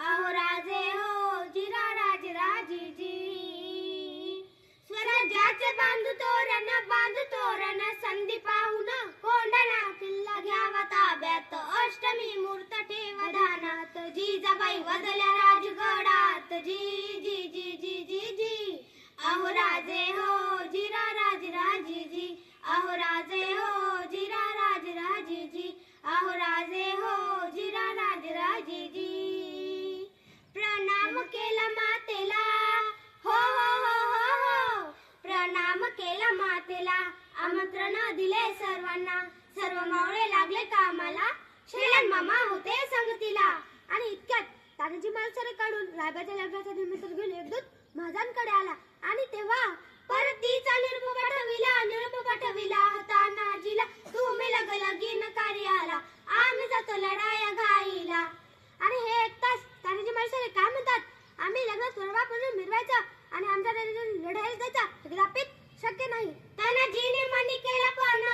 अहो राजे हो जिरा राज राजीजी. स्वराज्याचे बांधू तोरण संधी पाहून कोंढाणा किल्ला घ्यावा ताब्यात. अष्टमी मूर्त ठेवा ध्यानात. जिजाबाई वदल्या राजगडात. जी जी जी जी जी जी. अहो राजे हो जिरा राज राजीजी. अहो राजे हो जिरा राज राजीजी. अहो राजे हो जिरा राज राजीजी. प्रणाम केला मातेला हो हो हो हो हो. प्रणाम केला मातेला. आमंत्रण दिले सर्वांना. सर्व मावळे लागले कामाला. शेलन मामा होते संगतीला. आणि इतक्यात तानाजी मालसरे काढून रायबाच्या लग्नाचा निमित्त घेऊन एक दूत महाजांकडे आला. आणि तेव्हा परतीचा निरप पाठविला तानाजीला. तुम्ही लगीन कार्याला आम्ही जातो लढाया घाईला. आणि हे ऐकताच तानाजी मालसरे काय म्हणतात, आम्ही लग्नात स्वरूपाकडून मिरवायचं आणि आमच्या लढायला जायचा कदापित शक्य नाही. तानाजीने मनी केला पण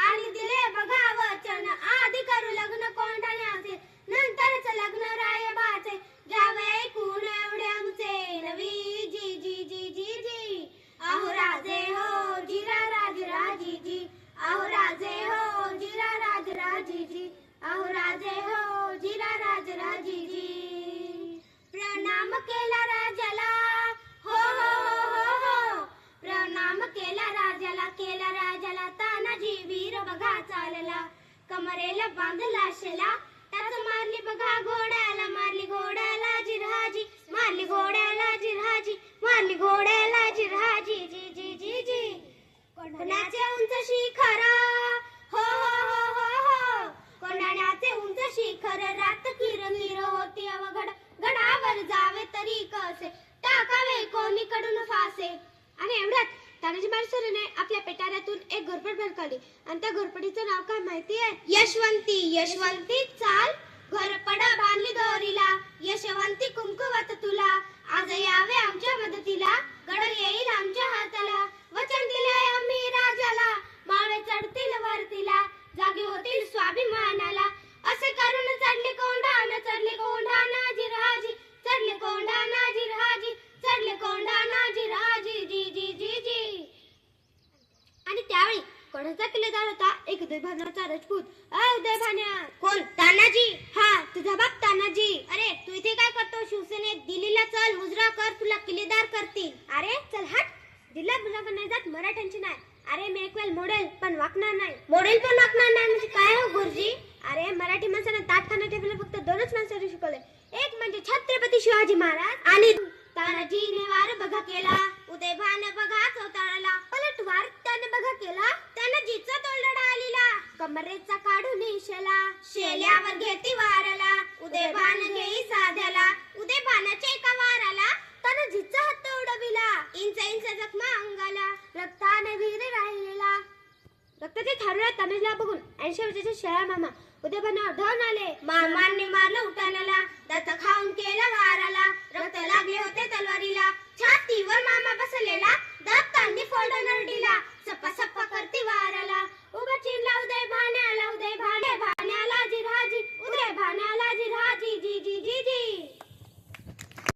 आणि दिले बघा वचन. आधी करू लग्न कोंढाण्याचे नंतरच लग्न रायबाचे. घ्यावे ऐकून एवढे आमचे नवी जी जी जी जी जी. अहो राजे हो जिरा राज राजीजी. अहो राजे हो जिरा राज राजीजी. अहो राजे हो जिरा राज राजीजी. प्रणाम केला राजाला हो हो हो हो हो. प्रणाम केला राजाला तानाजी वीर बघा चालला. कमरेला बांधला शेला. त्याच मारली बघा घोड्याला. मारली घोड्याला जिरहाजी. मारली घोड्याला जिरहाजी. मारली घोड्याला जिरहाजी. जी जी जी जी. कोंढाण्याचे उंच शिखर हो हो हो हो हो. कोंढाण्याचे उंच शिखर. रात किर किर होती अवघड. गडावर जावे तरी कसे. टाकावे कोणीकडून फासे. आणि एवढ्यात तानाजी मालसरेने आपल्या पेटाऱ्यातून एक घोरपड बाहेर काढली. आणि त्या घोरपडीचं नाव काय माहितीये? यशवंती. यशवंती चाल घोरपड बांधली दोरीला. यशवंती कुंकुवात तुला. आज यावे आमच्या मदतीला. गड येईल आमच्या हाताला. वचन दिले आम्ही राजाला. मावळे चढतील वरतीला. जागी होतील स्वाभिमानाला. असे करून चढले कोंढाणा. चढले कोंढाणा जिरहाजी. चढले कोंढाणा जिरहाजी. चढले कोंढाणा जिरहाजी. जी जी जी जी. आणि त्यावेळी कोणाचा किल्लेदार होता? एक उदयभानाचा राजपूत. उदयभान्या. कोण? तानाजी. हा तुझा बाप तानाजी. अरे तू इथे काय करतो? शिवसेनेत दिल्लीला चल, मुजरा कर, तुला किल्लेदार करतील. अरे चल हट. दिल्लीला मुजरा नाही जात, मराठ्यांची नाही. अरे मी एक वेळ मोडेल पण वाकणार नाही. मोडेल पण वाकणार नाही म्हणजे काय हो गुरुजी? अरे मराठी माणसाने ताट खाणं ठेवलं फक्त दोनच माणसाने शिकवले. एक म्हणजे छत्रपती शिवाजी महाराज आणि तानाजीने वार बघा केला. उदयभान बघा चौताळला. पलटवार त्याने बघा केला. तानाजीचा तोलडा आलीला. कमरेचा काढून शेला. शेल्यावर घेती वाराला. उदयभान घेई साध्याला. उदयभानाच्या एका वाराला तानाजीचा हात उडविला. इंच इंच जखमा अंगाला. रक्ताने वीर राहिलेला. रक्ताचे थारोळ्या तानाजीला बघून 80 वर्षाचे शेळा मामा उदयभानावर धावून आले. मामांनी मारलं उठाणाला.